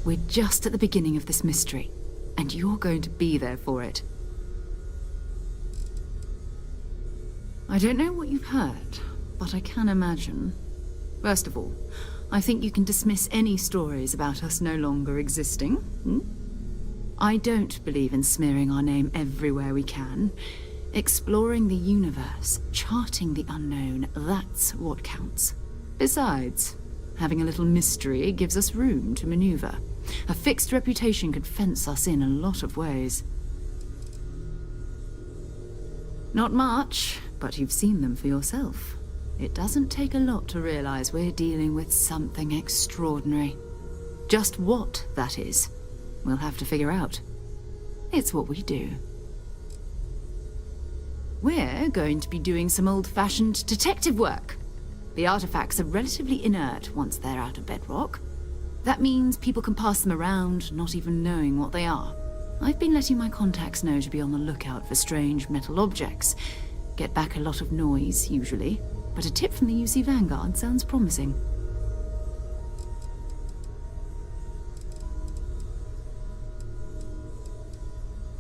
We're just at the beginning of this mystery, and you're going to be there for it. I don't know what you've heard, but I can imagine. First of all, I think you can dismiss any stories about us no longer existing. I don't believe in smearing our name everywhere we can. Exploring the universe, charting the unknown, that's what counts. Besides, having a little mystery gives us room to maneuver. A fixed reputation could fence us in a lot of ways. Not much, but you've seen them for yourself. It doesn't take a lot to realize we're dealing with something extraordinary. Just what that is, we'll have to figure out. It's what we do. We're going to be doing some old-fashioned detective work. The artifacts are relatively inert once they're out of bedrock. That means people can pass them around, not even knowing what they are. I've been letting my contacts know to be on the lookout for strange metal objects. Get back a lot of noise, usually, but a tip from the UC Vanguard sounds promising.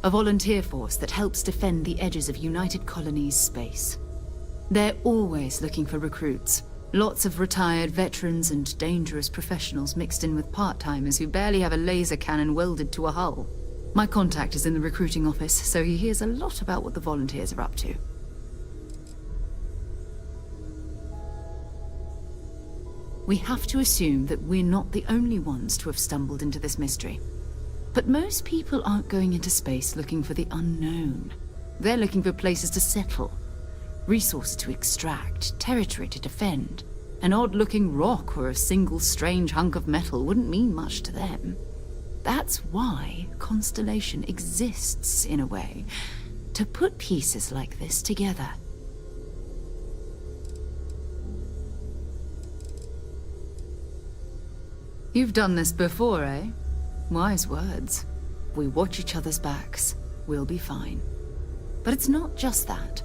A volunteer force that helps defend the edges of United Colonies space. They're always looking for recruits. Lots of retired veterans and dangerous professionals mixed in with part-timers who barely have a laser cannon welded to a hull. My contact is in the recruiting office, so he hears a lot about what the volunteers are up to. We have to assume that we're not the only ones to have stumbled into this mystery. But most people aren't going into space looking for the unknown. They're looking for places to settle, resources to extract, territory to defend. An odd-looking rock or a single strange hunk of metal wouldn't mean much to them. That's why Constellation exists, in a way, to put pieces like this together. You've done this before, eh? Wise words. We watch each other's backs. We'll be fine. But it's not just that.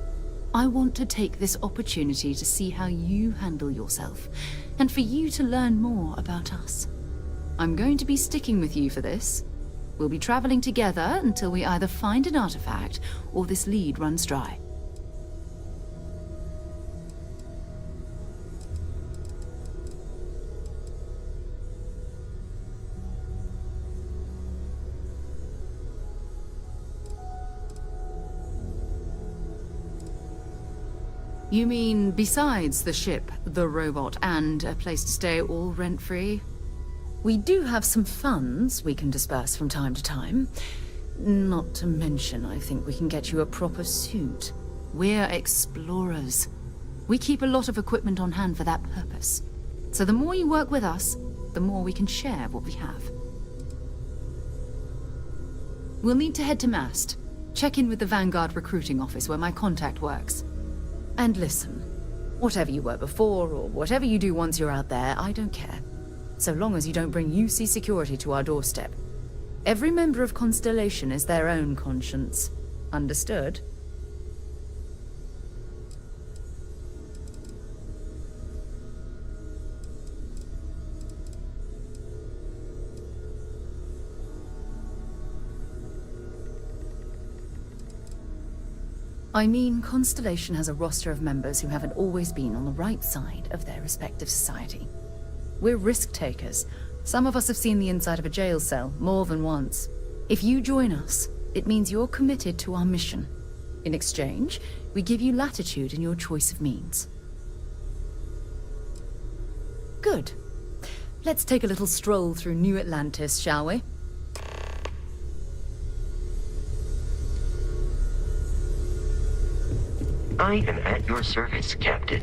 I want to take this opportunity to see how you handle yourself, and for you to learn more about us. I'm going to be sticking with you for this. We'll be traveling together until we either find an artifact or this lead runs dry. You mean besides the ship, the robot, and a place to stay all rent-free? We do have some funds we can disperse from time to time. Not to mention, I think we can get you a proper suit. We're explorers. We keep a lot of equipment on hand for that purpose. So the more you work with us, the more we can share what we have. We'll need to head to Mast. Check in with the Vanguard recruiting office where my contact works. And listen, whatever you were before, or whatever you do once you're out there, I don't care. So long as you don't bring UC security to our doorstep. Every member of Constellation is their own conscience. Understood? I mean, Constellation has a roster of members who haven't always been on the right side of their respective society. We're risk-takers. Some of us have seen the inside of a jail cell more than once. If you join us, it means you're committed to our mission. In exchange, we give you latitude in your choice of means. Good. Let's take a little stroll through New Atlantis, shall we? I am at your service, Captain.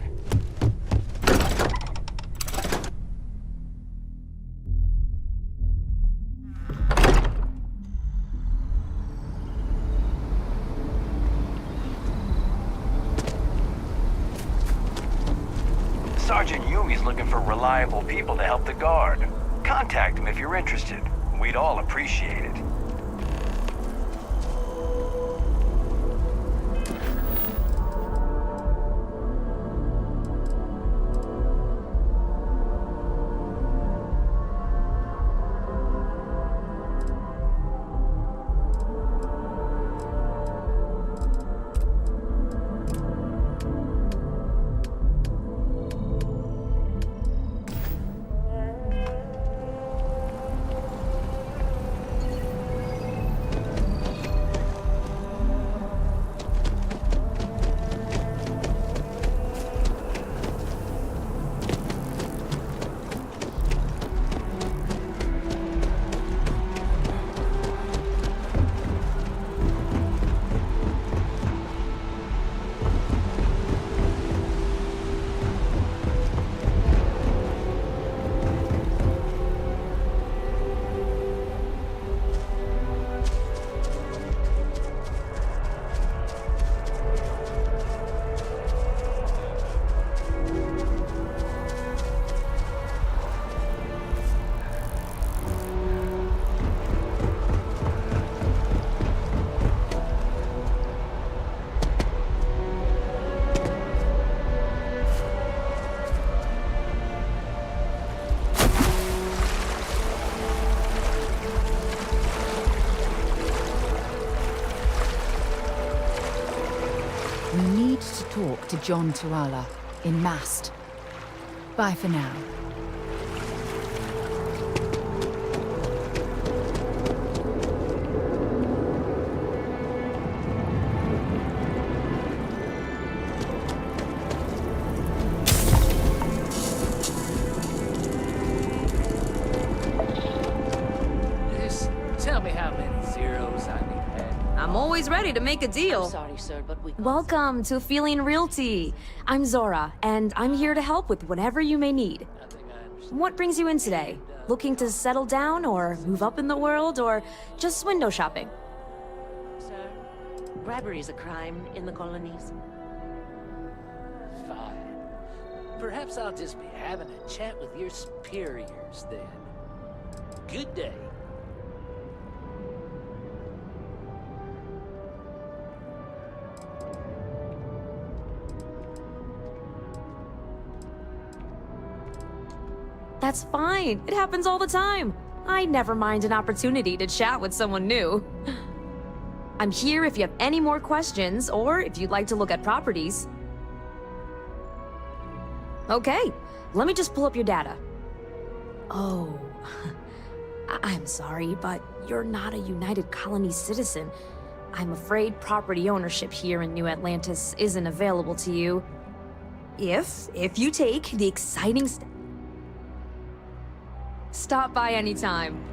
Sergeant Yumi's looking for reliable people to help the guard. Contact him if you're interested. We'd all appreciate it. talk to John Tuala in Mast. Bye for now. Just tell me how many zeros I need to add. I'm always ready to make a deal. Sorry, sir, but we... Welcome to Feeling Realty. I'm Zora, and I'm here to help with whatever you may need. I think I understand. What brings you in today? Looking to settle down, or move up in the world, or just window shopping? Sir, bribery is a crime in the colonies. Fine. Perhaps I'll just be having a chat with your superiors then. Good day. That's fine. It happens all the time. I never mind an opportunity to chat with someone new. I'm here if you have any more questions, or if you'd like to look at properties. Okay, let me just pull up your data. Oh, I'm sorry, but you're not a United Colonies citizen. I'm afraid property ownership here in New Atlantis isn't available to you. If you take the exciting step. Stop by anytime.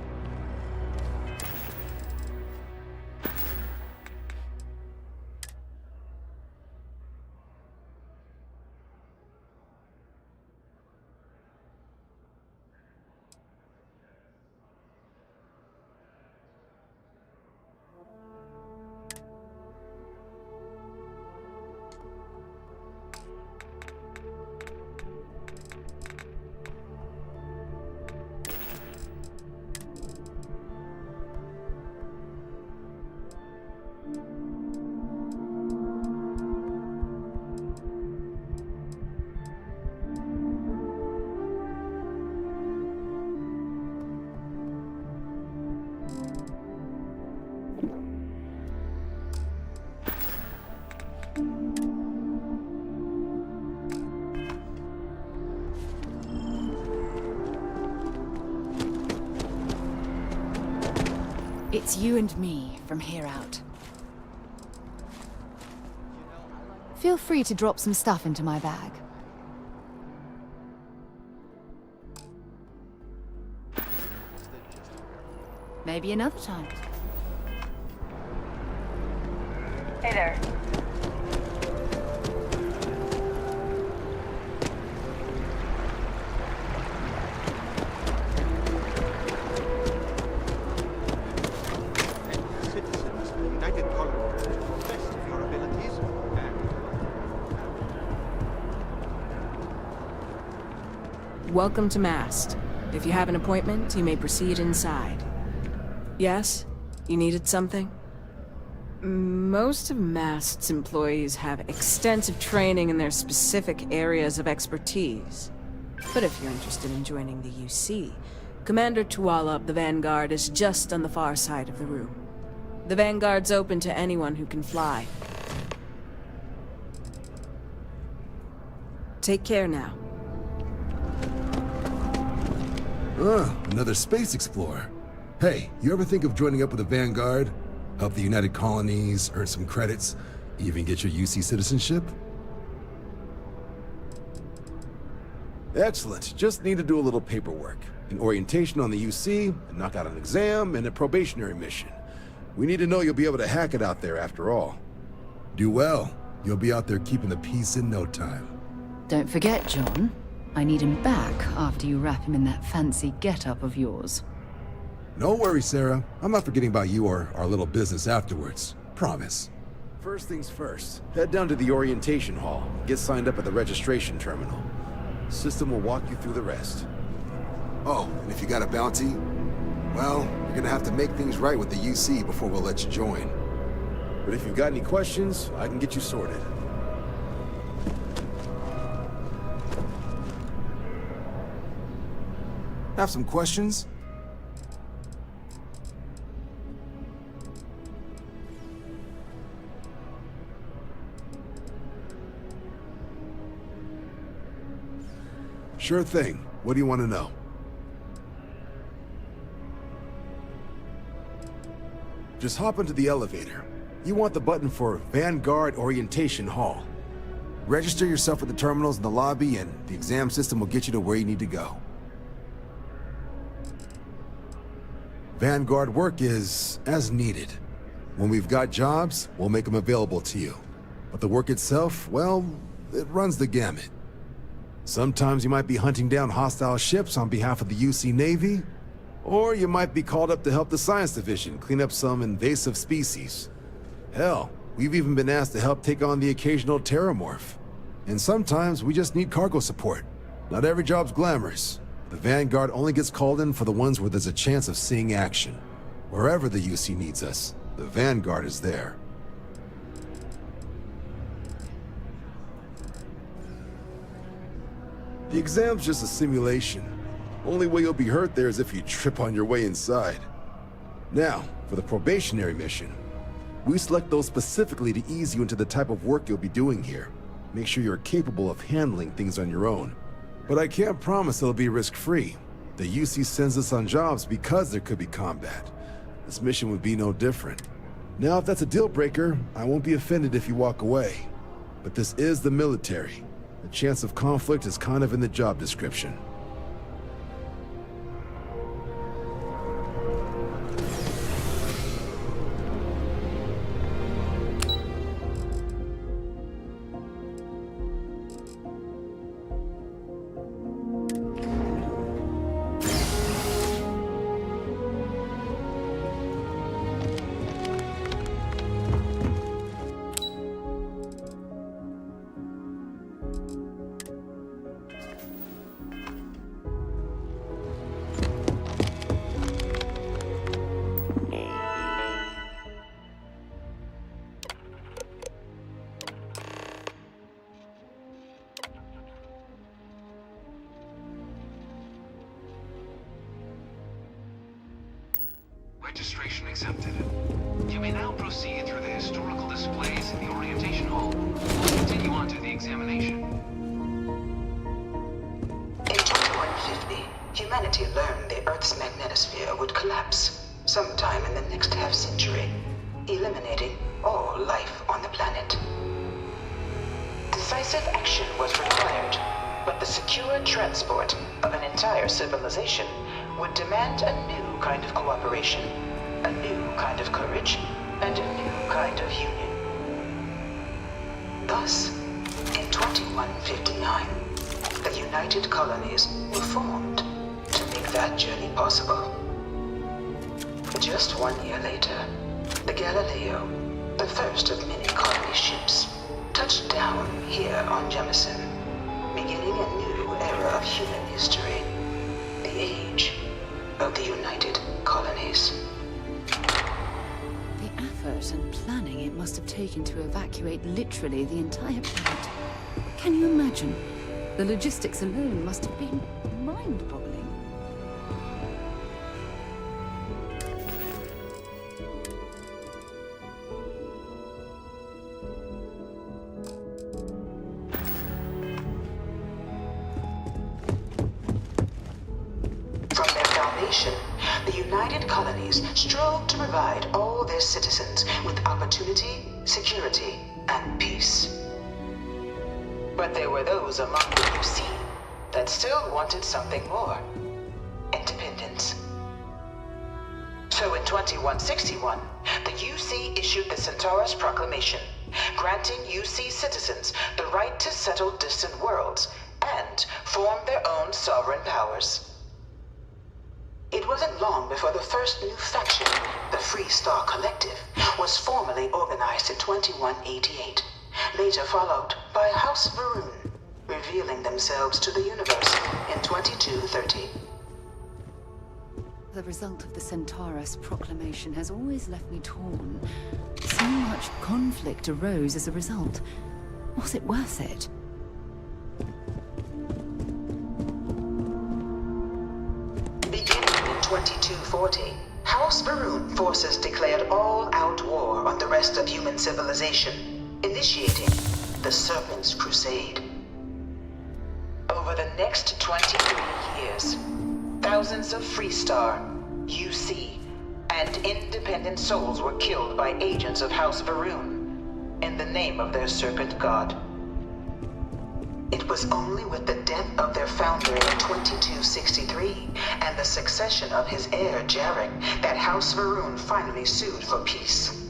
It's you and me from here out. Feel free to drop some stuff into my bag. Maybe another time. Hey there. Citizens of the United Colonies, to the best of your abilities, Welcome to Mast. If you have an appointment, you may proceed inside. Yes? You needed something? Most of Mast's employees have extensive training in their specific areas of expertise. But if you're interested in joining the UC, Commander Tuala of the Vanguard is just on the far side of the room. The Vanguard's open to anyone who can fly. Take care now. Another space explorer. Hey, you ever think of joining up with the Vanguard? Help the United Colonies, earn some credits, even get your UC citizenship? Excellent. Just need to do a little paperwork. An orientation on the UC, and knock out an exam, and a probationary mission. We need to know you'll be able to hack it out there after all. Do well. You'll be out there keeping the peace in no time. Don't forget, John. I need him back after you wrap him in that fancy get-up of yours. No worries, Sarah. I'm not forgetting about you or our little business afterwards. Promise. First things first, head down to the orientation hall. Get signed up at the registration terminal. System will walk you through the rest. Oh, and if you got a bounty, well, you're gonna have to make things right with the UC before we'll let you join. But if you've got any questions, I can get you sorted. Have some questions? Sure thing. What do you want to know? Just hop into the elevator. You want the button for Vanguard Orientation Hall. Register yourself at the terminals in the lobby, and the exam system will get you to where you need to go. Vanguard work is as needed. When we've got jobs, we'll make them available to you. But the work itself, well, it runs the gamut. Sometimes you might be hunting down hostile ships on behalf of the UC Navy, or you might be called up to help the Science Division clean up some invasive species. Hell, we've even been asked to help take on the occasional terramorph. And sometimes we just need cargo support. Not every job's glamorous. The Vanguard only gets called in for the ones where there's a chance of seeing action. Wherever the UC needs us, the Vanguard is there. The exam's just a simulation. Only way you'll be hurt there is if you trip on your way inside. Now, for the probationary mission. We select those specifically to ease you into the type of work you'll be doing here. Make sure you're capable of handling things on your own. But I can't promise it'll be risk-free. The UC sends us on jobs because there could be combat. This mission would be no different. Now, if that's a deal breaker, I won't be offended if you walk away. But this is the military. The chance of conflict is kind of in the job description. Registration accepted. You may now proceed through the historical displays in the orientation hall. Continue on to the examination. In 2150, humanity learned the Earth's magnetosphere would collapse sometime in the next half-century, eliminating all life on the planet. Decisive action was required, but the secure transport of an entire civilization would demand a new kind of cooperation, a new kind of courage, and a new kind of union. Thus, in 2159, the United Colonies were formed to make that journey possible. Just 1 year later, the Galileo, the first of many colony ships, touched down here on Jemison, beginning a new era of human history, the age of the United Colonies. The effort and planning it must have taken to evacuate literally the entire planet. Can you imagine? The logistics alone must have been mind-boggling. From their foundation, the United Colonies strove to provide all their citizens with opportunity, security, and peace. But there were those among the UC that still wanted something more. Independence. So in 2161, the UC issued the Centaurus Proclamation, granting UC citizens the right to settle distant worlds and form their own sovereign powers. It wasn't long before the first new faction, the Free Star Collective, was formally organized in 2188, later followed by House Varun, revealing themselves to the universe in 2230. The result of the Centaurus Proclamation has always left me torn. So much conflict arose as a result. Was it worth it? Beginning in 2240, House Varun forces declared all-out war on the rest of human civilization, initiating the Serpent's Crusade. over the next 23 years, thousands of Freestar, UC, and independent souls were killed by agents of House Varun in the name of their serpent god. It was only with the death of their founder in 2263 and the succession of his heir Jarek that House Varun finally sued for peace.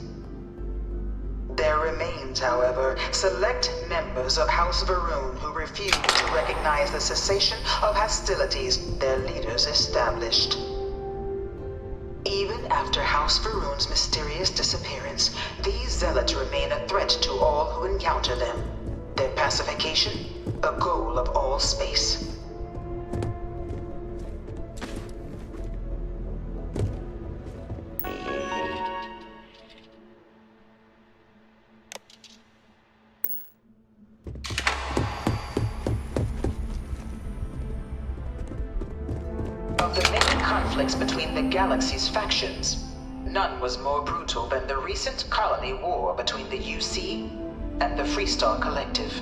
There remains, however, select members of House Varun who refuse to recognize the cessation of hostilities their leaders established. Even after House Varun's mysterious disappearance, these zealots remain a threat to all who encounter them. Their pacification, a goal of all space. Of the many conflicts between the galaxy's factions, none was more brutal than the recent colony war between the UC and the Freestar Collective.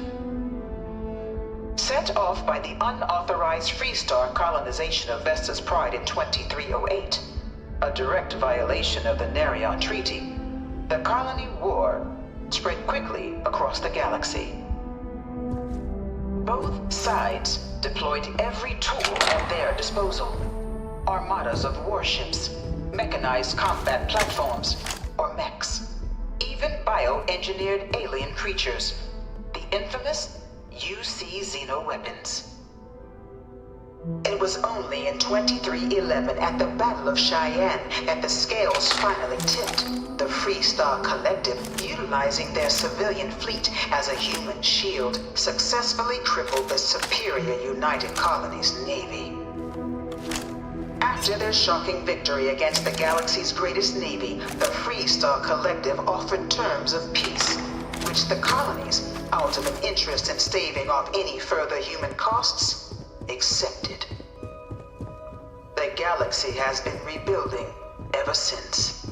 Set off by the unauthorized Freestar colonization of Vesta's Pride in 2308, a direct violation of the Nerion Treaty, the colony war spread quickly across the galaxy. Both sides deployed every tool at their disposal. Armadas of warships, mechanized combat platforms, or mechs, even bioengineered alien creatures, the infamous UC xeno-weapons. It was only in 2311 at the Battle of Cheyenne that the scales finally tipped, the Freestar Collective, utilizing their civilian fleet as a human shield, successfully crippled the superior United Colonies Navy. After their shocking victory against the galaxy's greatest navy, the Freestar Collective offered terms of peace, which the colonies, out of an interest in staving off any further human costs, accepted. The galaxy has been rebuilding ever since.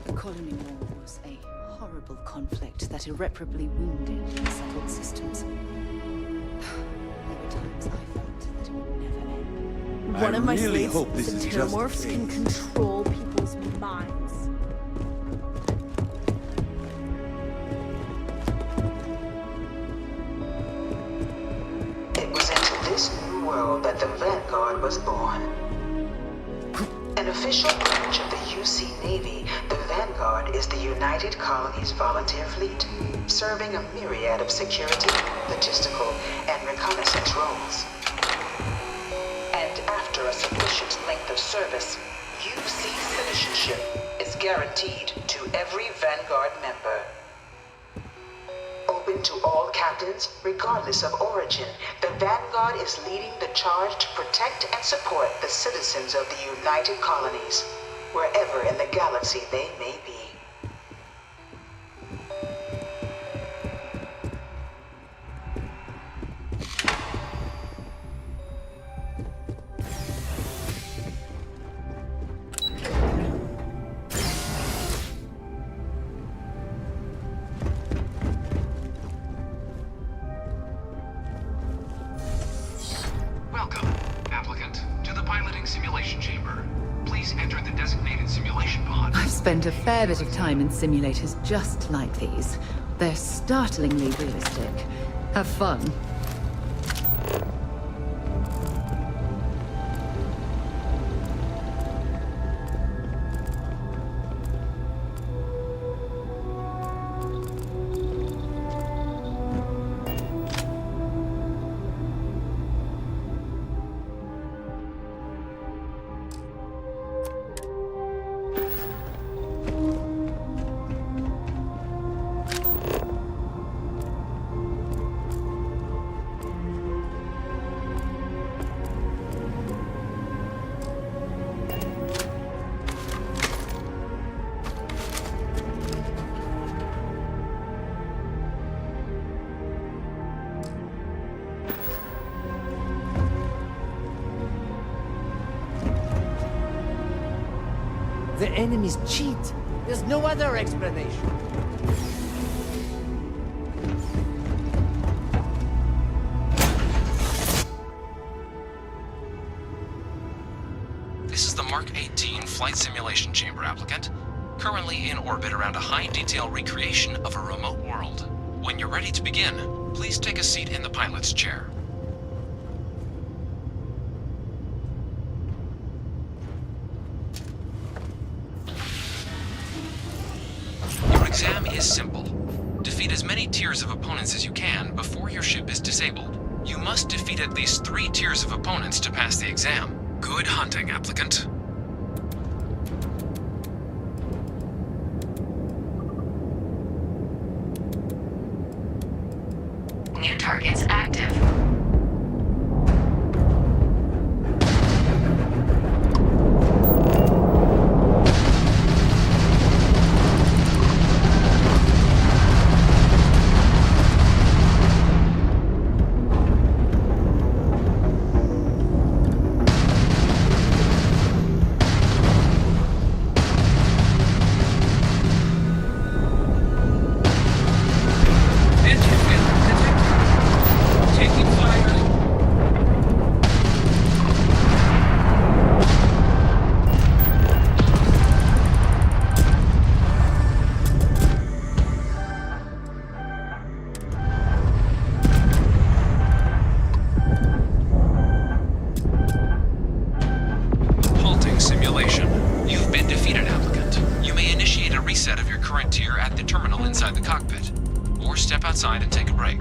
The colony war was a horrible conflict that irreparably wounded the settled systems. There were times I felt that it would never end. One of my slaves, the Terramorphs, can control people's minds. It was into this new world that the Vanguard was born. An official branch of the UC Navy, the Vanguard is the United Colonies Volunteer Fleet, serving a myriad of security, logistical, and reconnaissance roles. And after a sufficient length of service, UC citizenship is guaranteed to every Vanguard member. Open to all captains, regardless of origin, the Vanguard is leading the charge to protect and support the citizens of the United Colonies, wherever in the galaxy they may be. Welcome, applicant, to the piloting simulation chamber. Please enter the designated simulation pod. I've spent a fair bit of time in simulators just like these. They're startlingly realistic. Have fun. The enemies cheat. There's no other explanation. This is the Mark 18 Flight Simulation Chamber applicant, currently in orbit around a high-detail recreation of a remote world. When you're ready to begin, please take a seat in the pilot's chair. Your exam is simple. Defeat as many tiers of opponents as you can before your ship is disabled. You must defeat at least 3 tiers of opponents to pass the exam. Good hunting, applicant. New targets active. Simulation. You've been defeated, applicant. You may initiate a reset of your current tier at the terminal inside the cockpit, or step outside and take a break.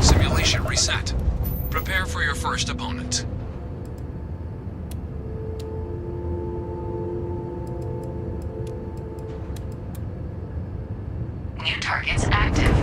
Simulation reset. Prepare for your first opponent. New targets active.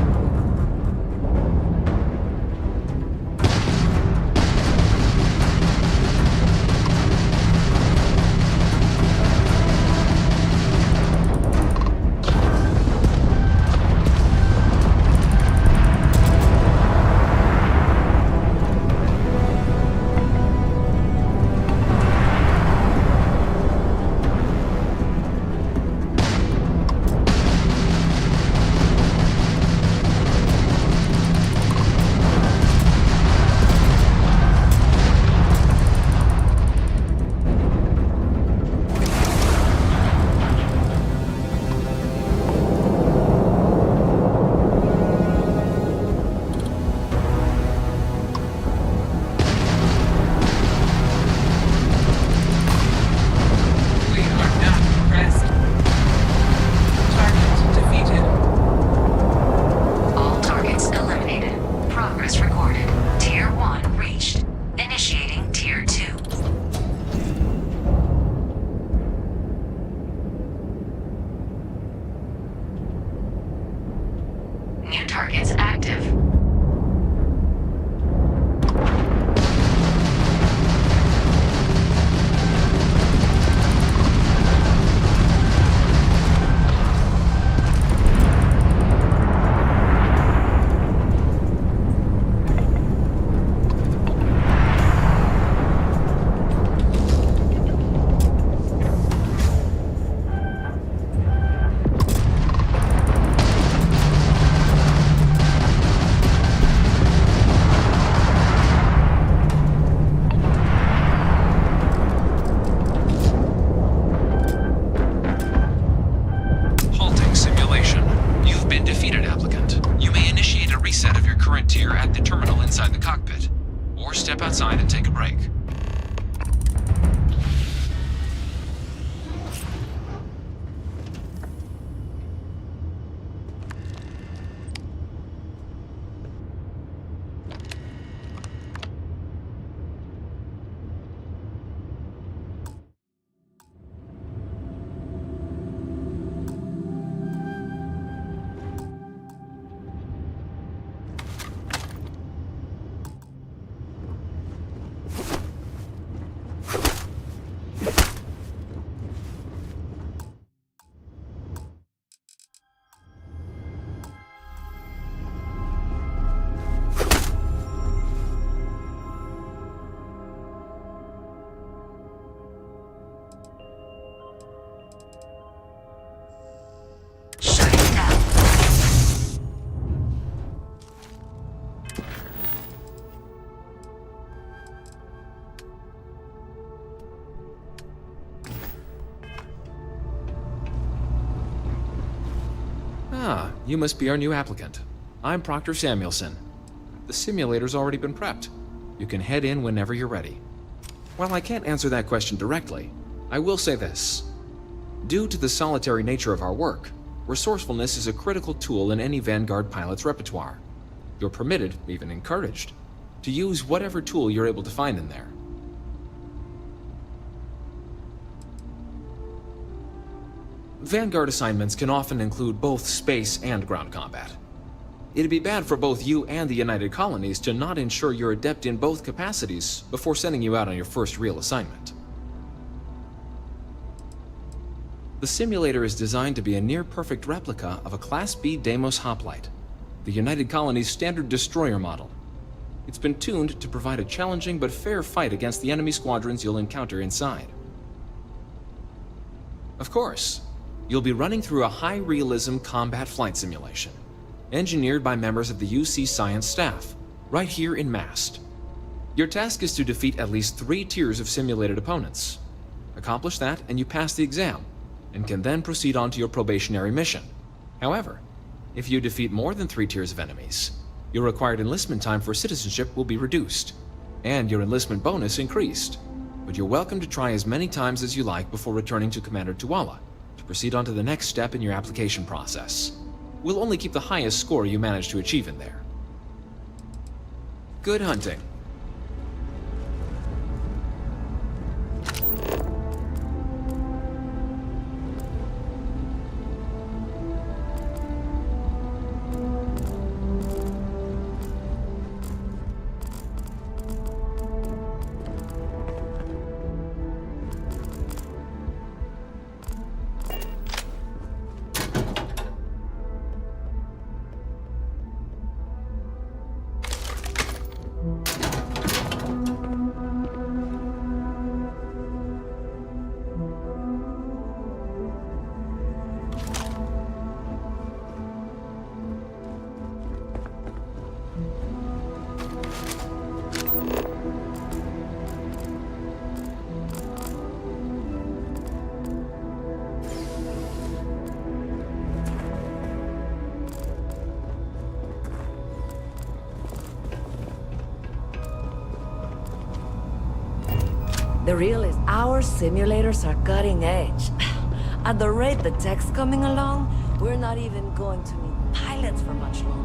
New targets active. At the terminal inside the cockpit, or step outside and take a break. Ah, you must be our new applicant. I'm Proctor Samuelson. The simulator's already been prepped. You can head in whenever you're ready. While I can't answer that question directly, I will say this. Due to the solitary nature of our work, resourcefulness is a critical tool in any Vanguard pilot's repertoire. You're permitted, even encouraged, to use whatever tool you're able to find in there. Vanguard assignments can often include both space and ground combat. It'd be bad for both you and the United Colonies to not ensure you're adept in both capacities before sending you out on your first real assignment. The simulator is designed to be a near-perfect replica of a Class B Deimos hoplite, the United Colony's standard destroyer model. It's been tuned to provide a challenging but fair fight against the enemy squadrons you'll encounter inside. Of course, you'll be running through a high-realism combat flight simulation, engineered by members of the UC Science staff, right here in MAST. Your task is to defeat at least 3 tiers of simulated opponents. Accomplish that, and you pass the exam, and can then proceed on to your probationary mission. However, if you defeat more than 3 tiers of enemies, your required enlistment time for citizenship will be reduced, and your enlistment bonus increased. But you're welcome to try as many times as you like before returning to Commander Tuala to proceed on to the next step in your application process. We'll only keep the highest score you manage to achieve in there. Good hunting. The real is our simulators are cutting edge. At the rate the tech's coming along, we're not even going to need pilots for much longer.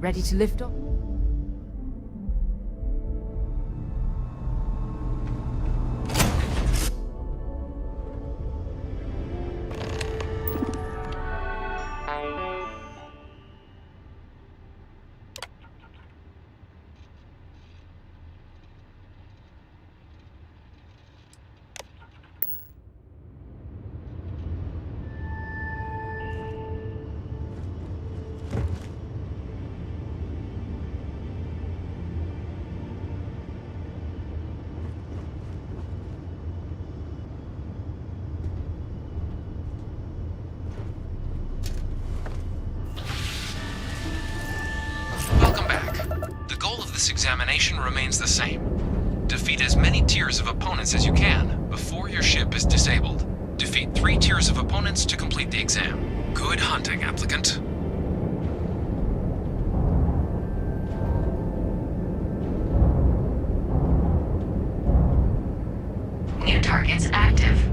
Ready to lift off? This examination remains the same. Defeat as many tiers of opponents as you can before your ship is disabled. Defeat 3 tiers of opponents to complete the exam. Good hunting, applicant. New targets active.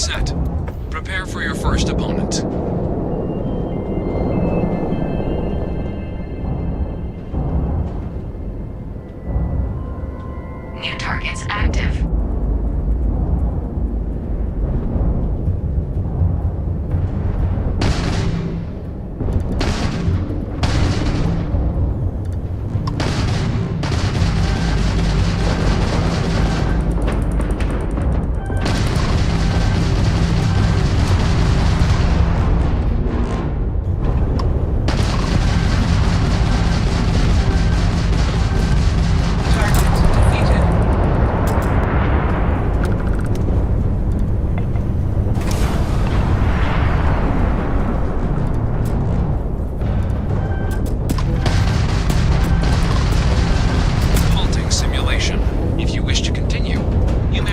reset. Prepare for your first opponent. New targets active.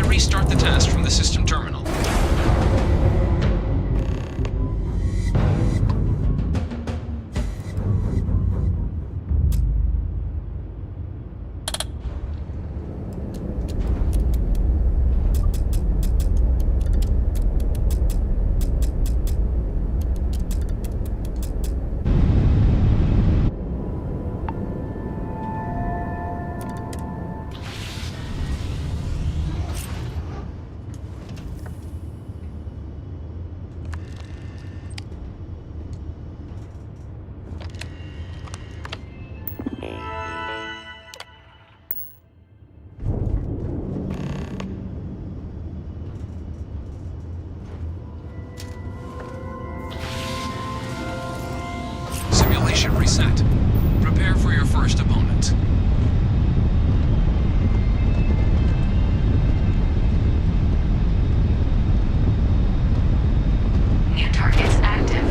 Restart the test from the system terminal. Simulation reset. Prepare for your first opponent. New targets active.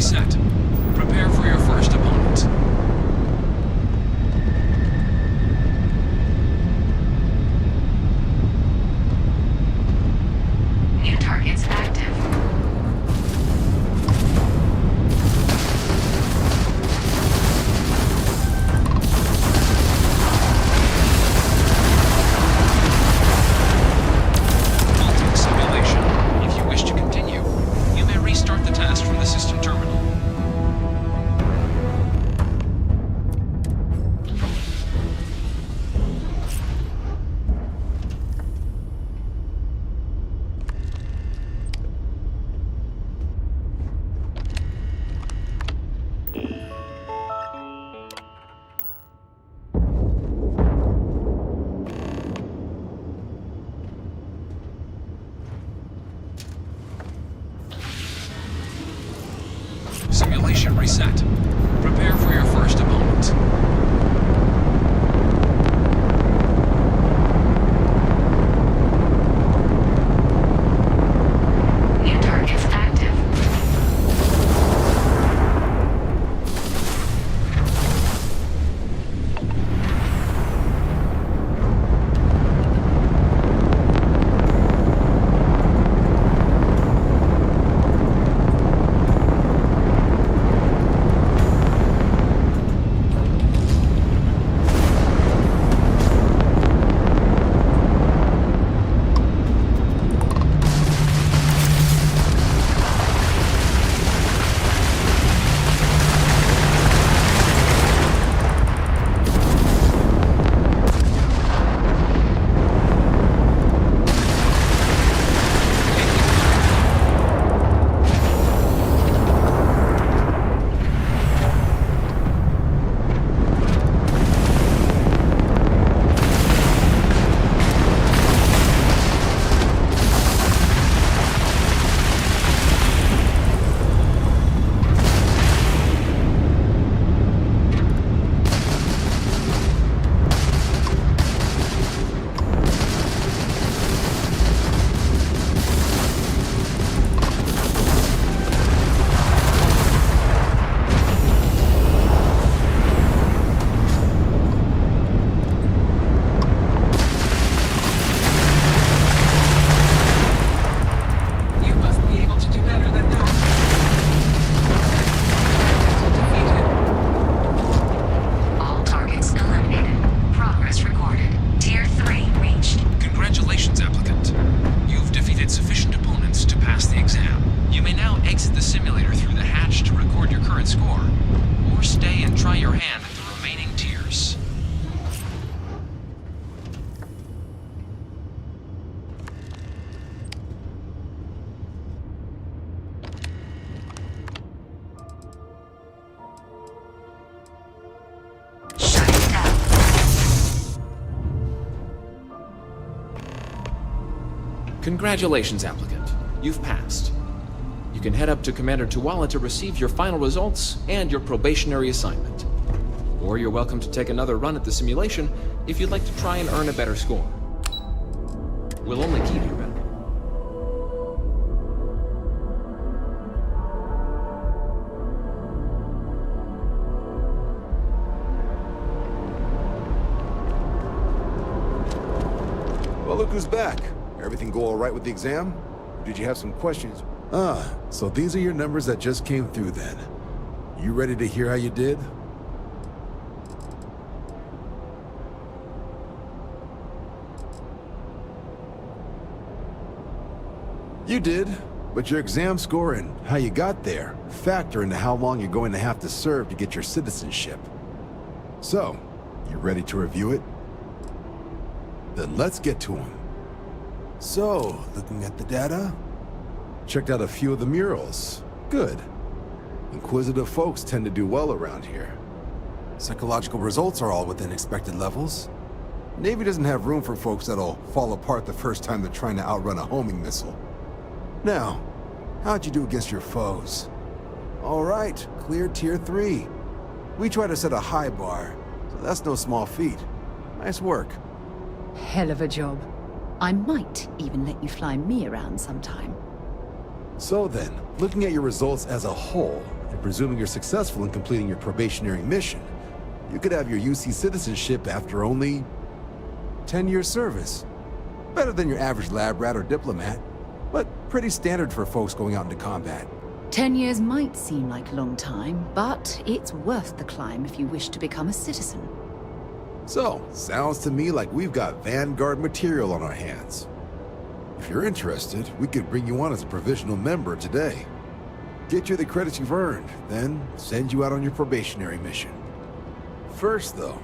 reset. Prepare for your first opponent. New targets active. Halting simulation. If you wish to continue, you may restart the test from the system terminal. Simulation reset. Prepare for your first opponent. New targets active. You must be able to do better than that. All targets eliminated. Progress recorded. Tier 3 reached. Congratulations, applicant. You've defeated sufficient opponents to pass the exam. You may now exit the simulator through the hatch to record your current score, or stay and try your hand at the remaining tiers. Shutting down. Congratulations, applicant. You've passed. You can head up to Commander Tuala to receive your final results and your probationary assignment. Or you're welcome to take another run at the simulation if you'd like to try and earn a better score. We'll only keep you better. Well, look who's back. Everything go all right with the exam? Or did you have some questions? Ah, so these are your numbers that just came through then. You ready to hear how you did? You did, but your exam score and how you got there factor into how long you're going to have to serve to get your citizenship. So, you ready to review it? Then let's get to them. So, looking at the data, checked out a few of the murals. Good. Inquisitive folks tend to do well around here. Psychological results are all within expected levels. Navy doesn't have room for folks that'll fall apart the first time they're trying to outrun a homing missile. Now, how'd you do against your foes? All right, clear Tier 3. We try to set a high bar, so that's no small feat. Nice work. Hell of a job. I might even let you fly me around sometime. So then, looking at your results as a whole, and presuming you're successful in completing your probationary mission, you could have your UC citizenship after only 10 years service. Better than your average lab rat or diplomat, but pretty standard for folks going out into combat. 10 years might seem like a long time, but it's worth the climb if you wish to become a citizen. So, sounds to me like we've got Vanguard material on our hands. If you're interested, we could bring you on as a provisional member today. Get you the credits you've earned, then send you out on your probationary mission. First though,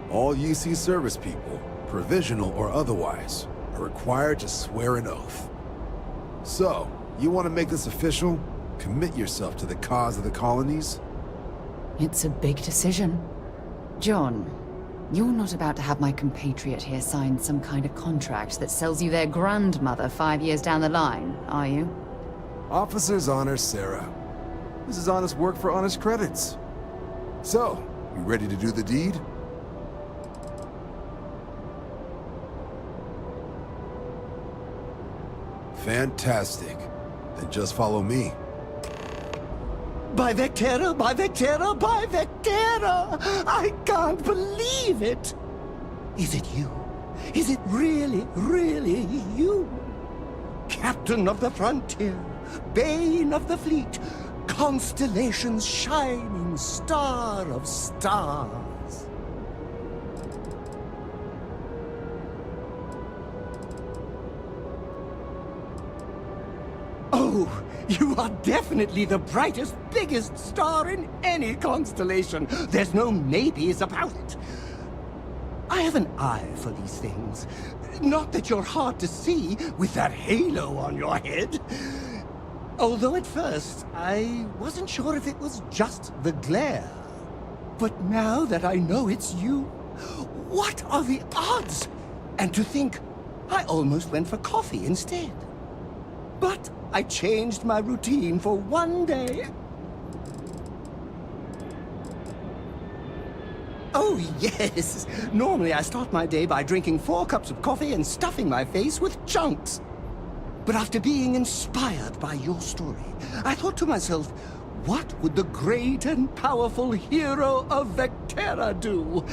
all UC service people, provisional or otherwise, are required to swear an oath. So, you want to make this official? Commit yourself to the cause of the colonies? It's a big decision. John, you're not about to have my compatriot here sign some kind of contract that sells you their grandmother 5 years down the line, are you? Officer's honor, Sarah. This is honest work for honest credits. So, you ready to do the deed? Fantastic. Then just follow me. By Vectera, by Vectera, by Vectera! I can't believe it! Is it you? Is it really, really you? Captain of the frontier, bane of the fleet, constellation's shining star of stars. Oh, you are definitely the brightest, biggest star in any constellation. There's no maybes about it. I have an eye for these things. Not that you're hard to see with that halo on your head. Although at first, I wasn't sure if it was just the glare. But now that I know it's you, what are the odds? And to think, I almost went for coffee instead. But I changed my routine for one day. Oh, yes. Normally I start my day by drinking 4 cups of coffee and stuffing my face with chunks. But after being inspired by your story, I thought to myself, what would the great and powerful hero of Vectera do?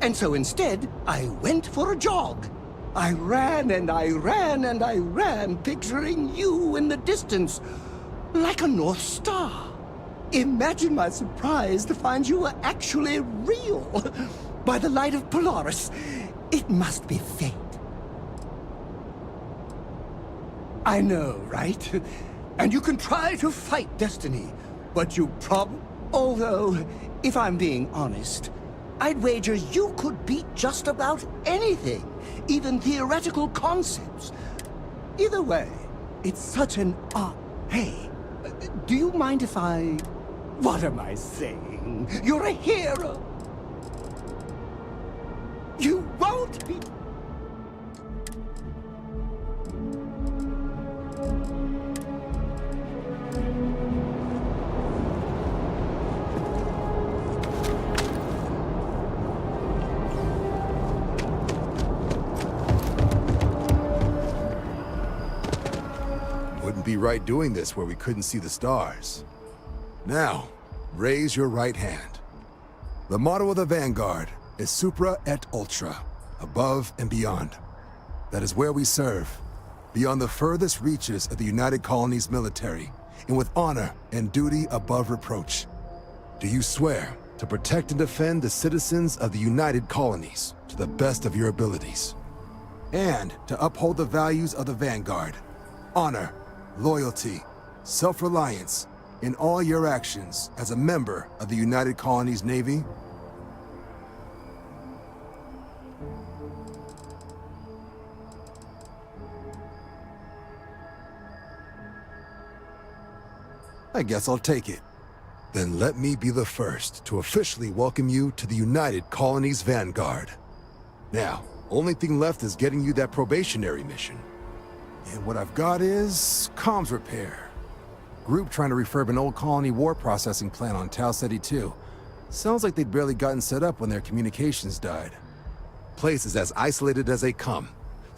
And so instead, I went for a jog. I ran and I ran and I ran, picturing you in the distance, like a North Star. Imagine my surprise to find you were actually real. By the light of Polaris, it must be fate. I know, right? And you can try to fight destiny, but you although, if I'm being honest, I'd wager you could beat just about anything, even theoretical concepts. Either way, it's such an Hey, do you mind if I... What am I saying? You're a hero! You won't be... Wouldn't be right doing this where we couldn't see the stars. Now, raise your right hand. The motto of the Vanguard is Supra et Ultra, above and beyond. That is where we serve, beyond the furthest reaches of the United Colonies military, and with honor and duty above reproach. Do you swear to protect and defend the citizens of the United Colonies to the best of your abilities? And to uphold the values of the Vanguard, honor, loyalty, self-reliance, in all your actions as a member of the United Colonies Navy? I guess I'll take it. Then let me be the first to officially welcome you to the United Colonies Vanguard. Now, only thing left is getting you that probationary mission. And what I've got is comms repair. Group trying to refurb an old colony war processing plant on Tau Ceti 2. Sounds like they'd barely gotten set up when their communications died. Place is as isolated as they come,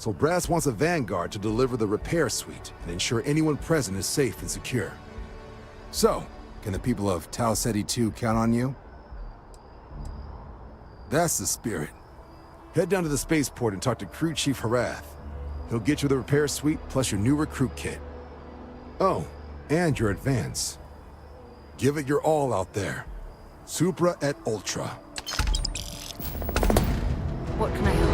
So Brass wants a Vanguard to deliver the repair suite and ensure anyone present is safe and secure. So, can the people of Tau Ceti 2 count on you? That's the spirit. Head down to the spaceport and talk to Crew Chief Harath. He'll get you the repair suite plus your new recruit kit. Oh, and your advance. Give it your all out there. Supra et Ultra. What can I help